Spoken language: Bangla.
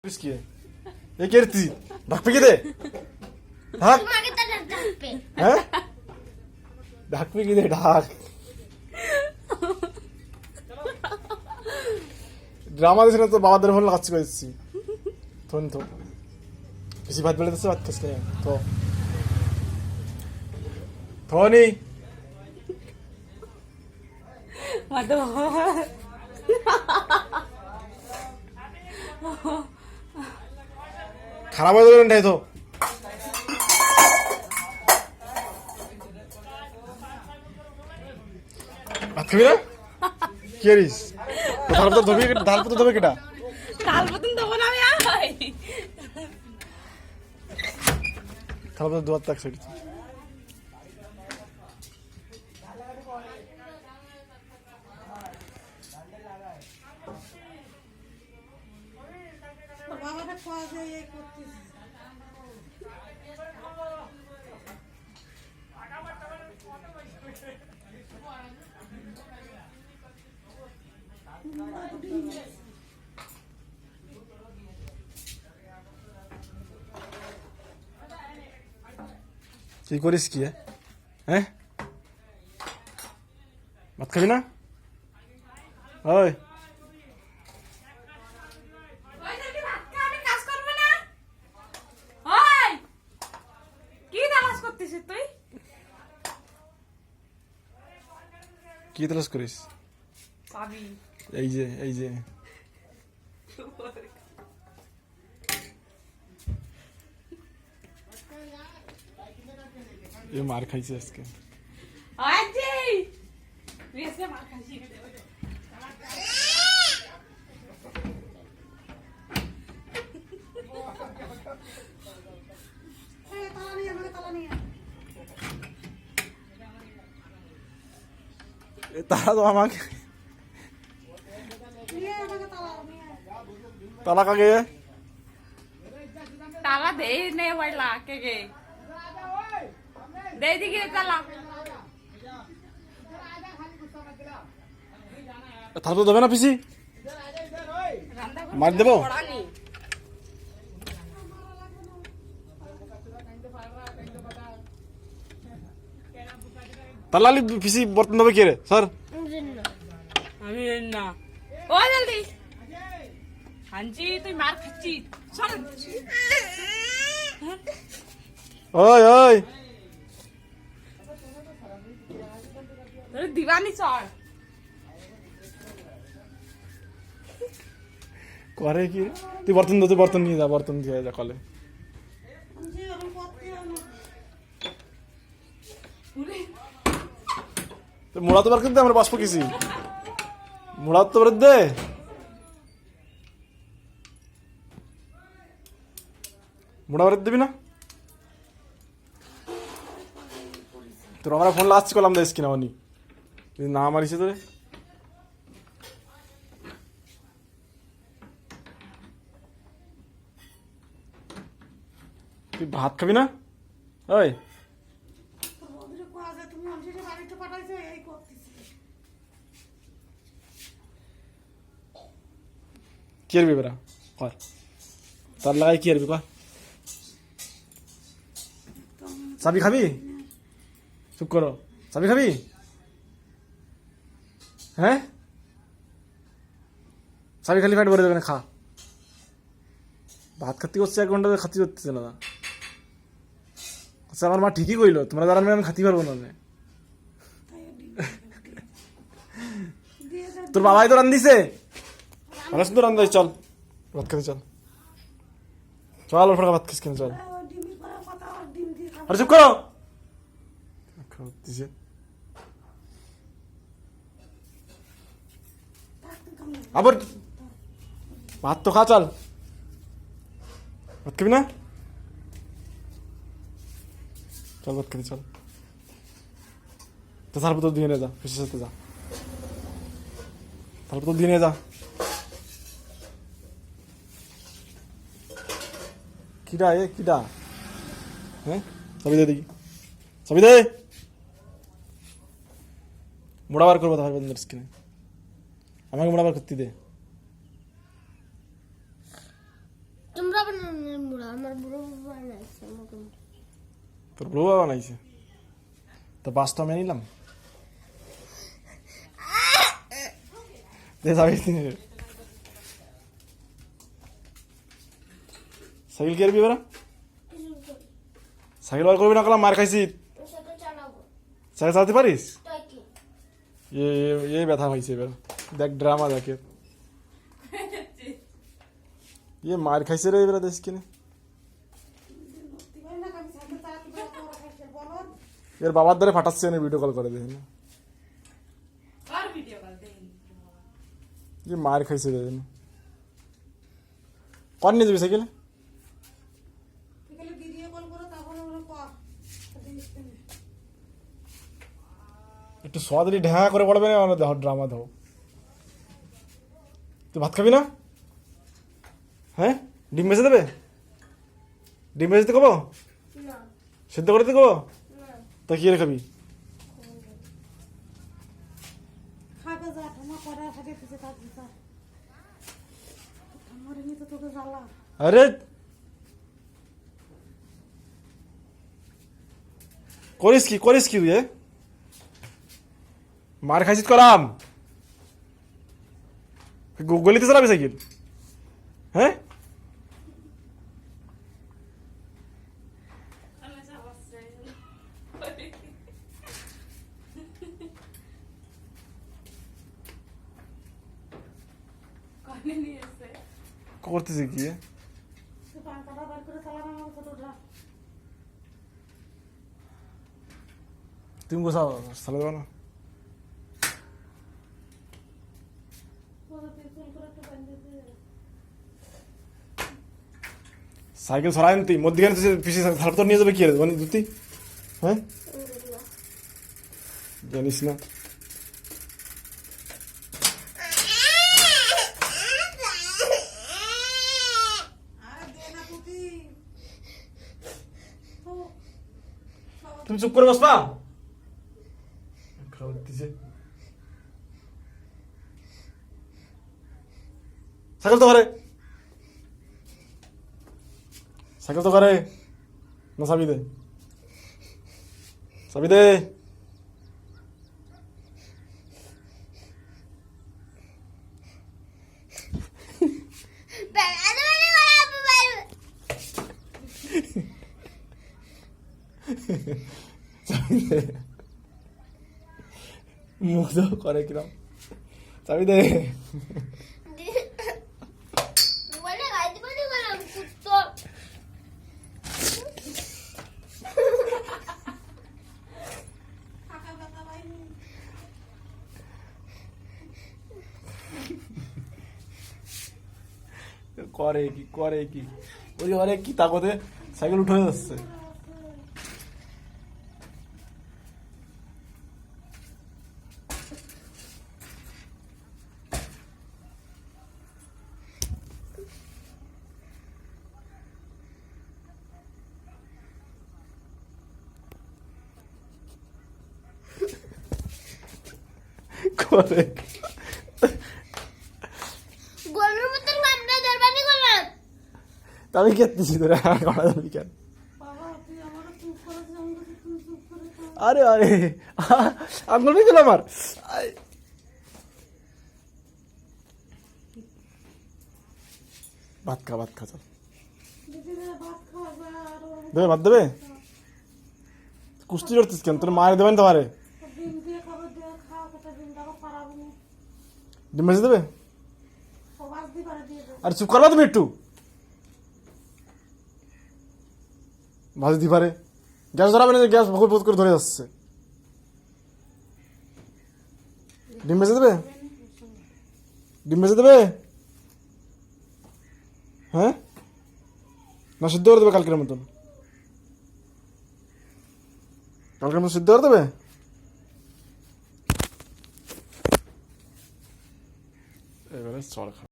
किसकी है ये कह रही थी ढक पे दे ढक हैं ढक पे दे ढक ड्रामा देख रहे तो बाबा दर फोन लगा चुका इससी थोन तो किसी बात बोले तो बात किसने तो थोनी খারাপ হয়ে যাবে তো ভাত খাবি না কি করিস ধাল তো ধোবি কেটা কাল পতন দেবো না আমি আই থাল তো দুয়ার তাক সেটি বাবাটা খাওয়া যায় এই করতেছে কি করিস কি হ্যাঁ ভাত খাবি না ওই কি তলাশ করিস এই যে ये मार खाइছে আজকে তারা তো আমাকে তালা কাকে তালা দেই নে ওইলা কে দেই দিকে তালা তাহলে তো দেবে না পিসি মার দেবো তালালি পিসি বর্তন দেবে কে রে স্যার আমি না ও জলদি হাঞ্জি তুই মার খাচ্ছি চল ওই ওই তোর দিবানি চল করে কি তুই বর্তন নিয়ে যা বর্তন দিয়ে যা কলে মুড়া তো বার করে দে আমরা বাসপো কিছু মুড়া তো বার দে মুড়া বার দিবি না তোর আমরা ফোন লাস্ট করলাম দেশ কিনা অনি না মারিছে তোরে তুই ভাত খাবি না ওই কি করবি বেড়া কর তার লাগাই কি করবি কর চাবি খাবি চুপ করো চাবি খাবি হ্যাঁ চাবি খালি ফাইট ভরে দেবে না খা ভাত খাতি করছে 1 ঘন্টা খাতি করতেছে না আচ্ছা আমার মা ঠিকই কইলো তোমরা যারা আমি খাতি পারবো না তোর বাবাই তো রান দিছে মানুষ তো রান দেয় চল ভাত খেতে চল চল ওর ভাত খাস কেন চল আরে চুপ করো দিছে আবার ভাত তো খা চল ভাত খাবি না চল ভাত খেতে চল তো তারপর তো দিয়ে নিয়ে যা পিসির সাথে যা তারপর তো দিয়ে নিয়ে যা কিডা কিডা হ্যাঁ চাবি দে দেখি চাবি দে মোড়া বার করবো তাহলে বন্ধুর স্ক্রিনে আমাকে মোড়া বার করতে দে আমার বুড়ো বাবা বানাইছে আমাকে। তোর বউ বাবা বানাইছে, তো বাসটা আমি নিলাম। সাইকেল কি আরবি এবার? সাইকেল বার করবি না, কলাম মার খাইছি। সাইকেল চালাতে পারিস? এই ব্যথা হয়েছে এবার, দেখ ড্রামা দেখে। ইয়ে মার খাইছে রে এবার, দেশ কিনে এর বাবার দ্বারা ফাটাচ্ছে না, ভিডিও কল করে দেখেন আর ভিডিও কল দেন যে মার খাইছে দেখেন। কর নিয়ে যাবি সাইকেল? একটু সোয়াদি ঢ্যাঁ করে পড়বে না, দেখো ড্রামা দাও। তুই ভাত খাবি না? হ্যাঁ, ডিম ভেজে দেবে? ডিম ভেজে কব? সিদ্ধ করে দিতে কব? তা কি খাবি? আরে করিস কি তুই? মার খাইছিস করাম, গলিতে চালাবি সাইকেল? হ্যাঁ, করতেছে কি? তুমি কোথাও চালা দেবো না? সাইকেল সরাই তুই মধ্যখানে পিছিয়ে থার নিয়ে যাবে কি মানে দুটি? হ্যাঁ, জানিস না? তুমি চুপ করে বসবা? সাইকেল তো করে, সাইকেল তো করে না, চাবি দে, চাবি দে। মুখ করে কিরম, চাবি দে। করে কি ওই অনেক কি তাকতে সাইকেল উঠে যাচ্ছে। করে আমি খেতেছি তোরা কড়া যাবি কেন? আরে আরে আঙুল গেল আমার। ভাত খা চল, দেবে ভাত দেবে? কুস্তি করতিস কেন? তোর মায়ের দেবেন তো মারে ডিম ভেজে দেবে? আর চুপ করবা তুমি একটু, ভাজি দি পারে। গ্যাস ধরাবে না, গ্যাস ভোগ বোধ করে ধরে যাচ্ছে। ডিম ভেজে দেবে? ডিম ভেজে দেবে? হ্যাঁ, না সিদ্ধ করে দেবে কালকের মতন? কালকের মতন সিদ্ধ করে দেবে? এবারে চল খা।